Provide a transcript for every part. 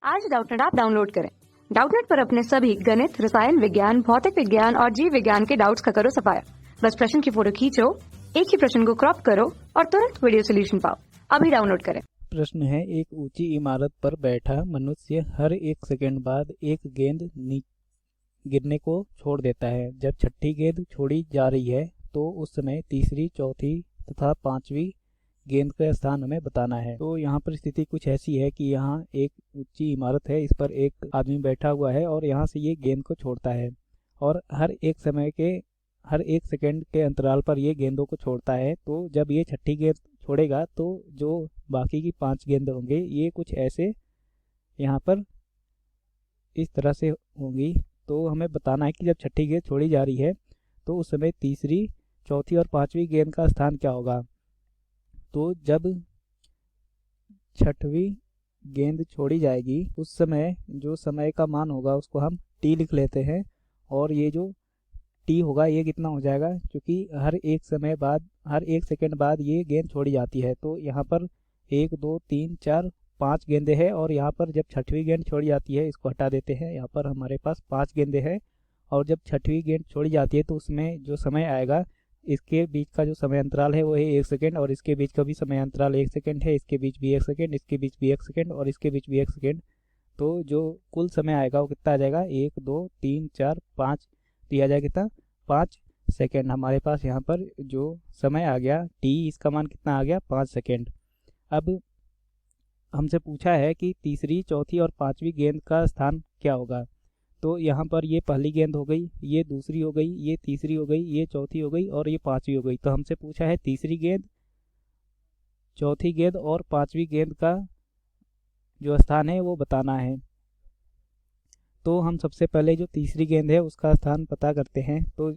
आज Doubtnut app download करें। Doubtnut पर अपने सभी गणित, रसायन विज्ञान, भौतिक विज्ञान और जीव विज्ञान के डाउट्स का करो सफाया। बस प्रश्न की फोटो खींचो, एक ही प्रश्न को क्रॉप करो और तुरंत वीडियो सोल्यूशन पाओ। अभी डाउनलोड करें। प्रश्न है, एक ऊंची इमारत पर बैठा मनुष्य हर 1 सेकंड बाद एक गेंद गिरने को छोड़ देता है। जब छठी गेंद छोड़ी जा रही है तो उस समय तीसरी, चौथी तथा पांचवी गेंद का स्थान हमें बताना है। तो यहाँ पर स्थिति कुछ ऐसी है कि यहाँ एक ऊंची इमारत है, इस पर एक आदमी बैठा हुआ है और यहाँ से ये गेंद को छोड़ता है और हर एक सेकंड के अंतराल पर ये गेंदों को छोड़ता है। तो जब ये छठी गेंद छोड़ेगा तो जो बाकी की 5 गेंद होंगे ये कुछ ऐसे यहाँ पर इस तरह से होंगी। तो हमें बताना है कि जब छठी गेंद छोड़ी जा रही है तो उस समय तीसरी, चौथी और पांचवी गेंद का स्थान क्या होगा। तो जब छठवीं गेंद छोड़ी जाएगी उस समय जो समय का मान होगा उसको हम टी लिख लेते हैं और ये जो टी होगा ये कितना हो जाएगा, क्योंकि हर एक सेकंड बाद ये गेंद छोड़ी जाती है। तो यहाँ पर 1 2 3 4 5 गेंदें हैं और यहाँ पर जब छठवीं गेंद छोड़ी जाती है, इसको हटा देते हैं, यहाँ पर हमारे पास 5 गेंदें हैं और जब छठवीं गेंद छोड़ी जाती है तो उसमें जो समय आएगा, इसके बीच का जो समय अंतराल है वो है 1 सेकंड और इसके बीच का भी समय अंतराल 1 सेकंड है, इसके बीच भी 1 सेकंड, इसके बीच भी 1 सेकंड और इसके बीच भी 1 सेकंड। तो जो कुल समय आएगा वो कितना आ जाएगा, 1 2 3 4 5, तो यह आ जाएगा कितना, 5 सेकंड। हमारे पास यहाँ पर जो समय आ गया टी, इसका मान कितना आ गया, 5 सेकंड। अब हमसे पूछा है कि तीसरी, चौथी और पांचवी गेंद का स्थान क्या होगा। तो यहाँ पर ये पहली गेंद हो गई, ये दूसरी हो गई, ये तीसरी हो गई, ये चौथी हो गई और ये पांचवी हो गई। तो हमसे पूछा है तीसरी गेंद, चौथी गेंद और पांचवी गेंद का जो स्थान है वो बताना है। तो हम सबसे पहले जो तीसरी गेंद है उसका स्थान पता करते हैं। तो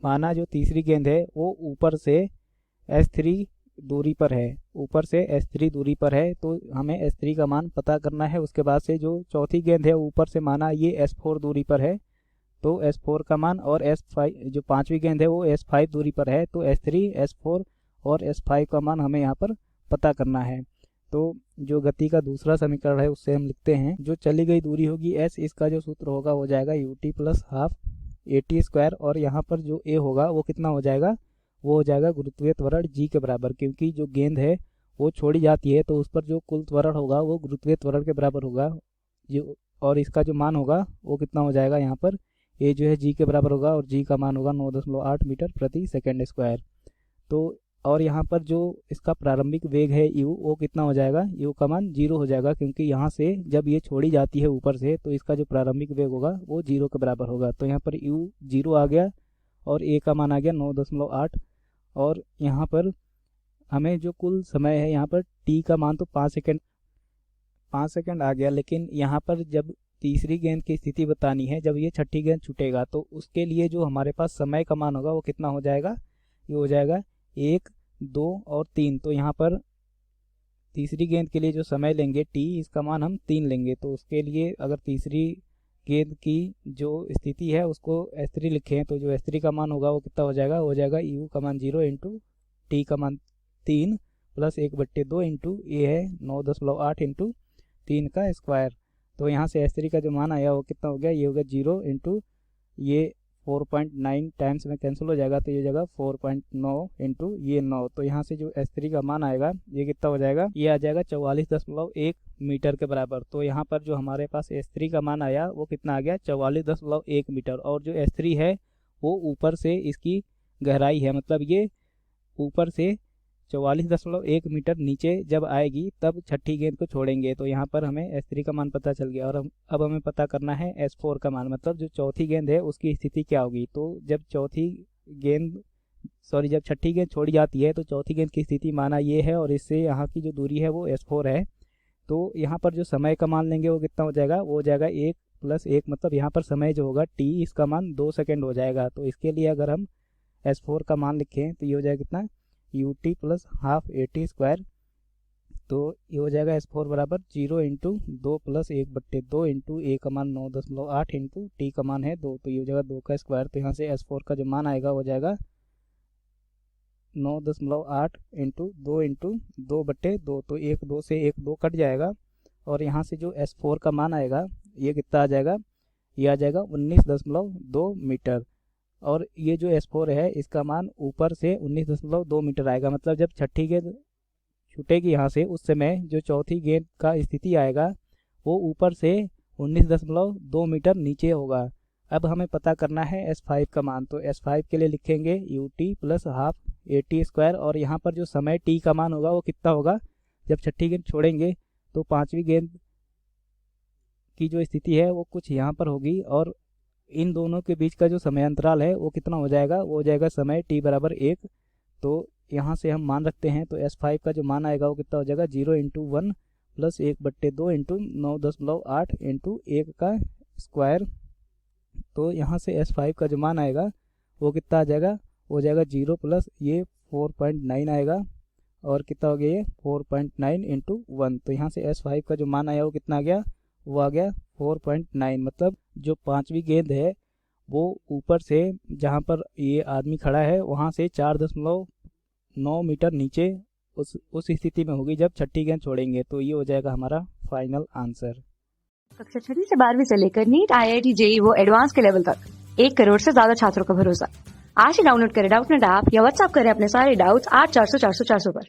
माना जो तीसरी गेंद है वो ऊपर से S3 दूरी पर है, तो हमें S3 का मान पता करना है। उसके बाद से जो चौथी गेंद है ऊपर से माना ये S4 दूरी पर है, तो S4 का मान, और S5 जो पांचवी गेंद है वो S5 दूरी पर है, तो S3, S4 और S5 का मान हमें यहाँ पर पता करना है। तो जो गति का दूसरा समीकरण है उससे हम लिखते हैं, जो चली गई दूरी होगी S, इसका जो सूत्र होगा हो जाएगा ut plus half AT square और यहाँ पर जो A होगा वो कितना हो जाएगा, वो हो जाएगा गुरुत्वीय त्वरण g के बराबर, क्योंकि जो गेंद है वो छोड़ी जाती है तो उस पर जो कुल त्वरण होगा वो गुरुत्वीय त्वरण के बराबर होगा जो, और इसका जो मान होगा वो कितना हो जाएगा, यहाँ पर a जो है g के बराबर होगा और g का मान होगा 9.8 मीटर प्रति सेकंड स्क्वायर। तो और यहाँ पर जो इसका प्रारंभिक वेग है u, वो कितना हो जाएगा, u का मान 0 हो जाएगा, क्योंकि यहाँ से जब ये छोड़ी जाती है ऊपर से तो इसका जो प्रारंभिक वेग होगा वो 0 के बराबर होगा। तो यहाँ पर u 0 आ गया और a का मान आ गया 9.8 और यहाँ पर हमें जो कुल समय है यहाँ पर t का मान तो 5 सेकंड आ गया। लेकिन यहाँ पर जब तीसरी गेंद की स्थिति बतानी है, जब ये छठी गेंद छूटेगा तो उसके लिए जो हमारे पास समय का मान होगा वो कितना हो जाएगा, ये हो जाएगा 1 2 और 3। तो यहाँ पर तीसरी गेंद के लिए जो समय लेंगे t, इसका मान हम 3 लेंगे। तो उसके लिए अगर तीसरी गेंद की जो स्थिति है उसको S3 लिखें तो जो S3 का मान होगा वो कितना हो जाएगा, u का मान 0 इंटू टी का मान 3 प्लस 1/2 इंटू ये है 9.8 इंटू 3 का स्क्वायर। तो यहाँ से S3 का जो मान आया वो कितना हो गया, ये होगा 0 इंटू ये 4.9 टाइम्स में कैंसिल हो जाएगा, तो ये जगह 4.9 इंटू ये 9। तो यहाँ से जो S3 का मान आएगा ये कितना हो जाएगा, ये आ जाएगा 44.1 मीटर के बराबर। तो यहाँ पर जो हमारे पास S3 का मान आया वो कितना आ गया, 44.1 मीटर। और जो S3 है वो ऊपर से इसकी गहराई है, मतलब ये ऊपर से 44.1 मीटर नीचे जब आएगी तब छठी गेंद को छोड़ेंगे। तो यहाँ पर हमें S3 का मान पता चल गया और अब हमें पता करना है S4 का मान, मतलब जो चौथी गेंद है उसकी स्थिति क्या होगी। तो जब छठी गेंद छोड़ी जाती है तो चौथी गेंद की स्थिति माना ये है और इससे यहाँ की जो दूरी है वो S4 है। तो यहाँ पर जो समय का मान लेंगे वो कितना हो जाएगा, वो हो जाएगा 1 + 1, मतलब यहाँ पर समय जो होगा t, इसका मान 2 सेकंड हो जाएगा। तो इसके लिए अगर हम S4 का मान लिखें तो ये हो जाएगा कितना, ut plus half AT square. तो ये हो जाएगा S4 बराबर 0 इंटू 2 प्लस 1/2 इंटू a का मान 9.8 इंटू t का मान है 2, तो ये हो जाएगा 2 का स्क्वायर। तो यहाँ से S4 का जो मान आएगा हो जाएगा 9.8 इंटू 2 इंटू 2/2। तो 1 2 से 1 2 कट जाएगा और यहाँ से जो S4 का मान आएगा ये कितना आ जाएगा, ये आ जाएगा 19.2 मीटर। और ये जो S4 है इसका मान ऊपर से 19.2 मीटर आएगा। मतलब जब छठी गेंद छूटेगी यहाँ से उस समय जो चौथी गेंद का स्थिति आएगा वो ऊपर से 19.2 मीटर नीचे होगा। अब हमें पता करना है S5 का मान, तो S5 के लिए लिखेंगे UT plus half AT square, और यहाँ पर जो समय T का मान होगा वो कितना होगा, जब छठी गेंद छोड़ेंगे तो पांचवी गेंद की जो स्थिति है वो कुछ यहाँ पर होगी, और इन दोनों के बीच का जो समय अंतराल है वो कितना हो जाएगा, वो हो जाएगा समय T बराबर 1। तो यहाँ से हम मान रखते हैं, तो S5 का जो मान आएगा वो कितना हो जाएगा 0 इंटू 1 प्लस 1/2 इंटू 9.8 इंटू 1 का स्क्वायर। तो यहाँ से S5 का जो मान आएगा वो कितना आ जाएगा, वो हो जाएगा 0 प्लस ये 4.9 आएगा, और कितना हो गया ये 4.9 इंटू 1। तो यहाँ से S5 का जो मान आया वो कितना आ गया, वो आ गया 4.9। मतलब जो पांचवी गेंद है वो ऊपर से जहाँ पर ये आदमी खड़ा है वहाँ से 4.9 मीटर नीचे उस स्थिति में होगी जब छठी गेंद छोड़ेंगे। तो ये हो जाएगा हमारा फाइनल आंसर। कक्षा 6वीं से 12वीं से लेकर नीट, IIT, JEE वो एडवांस के लेवल तक 1 करोड़ से ज्यादा छात्रों का भरोसा। आज ही डाउनलोड करें डाउटनेट ऐप या व्हाट्सएप करें अपने सारे डाउट्स 8400 400 400 पर।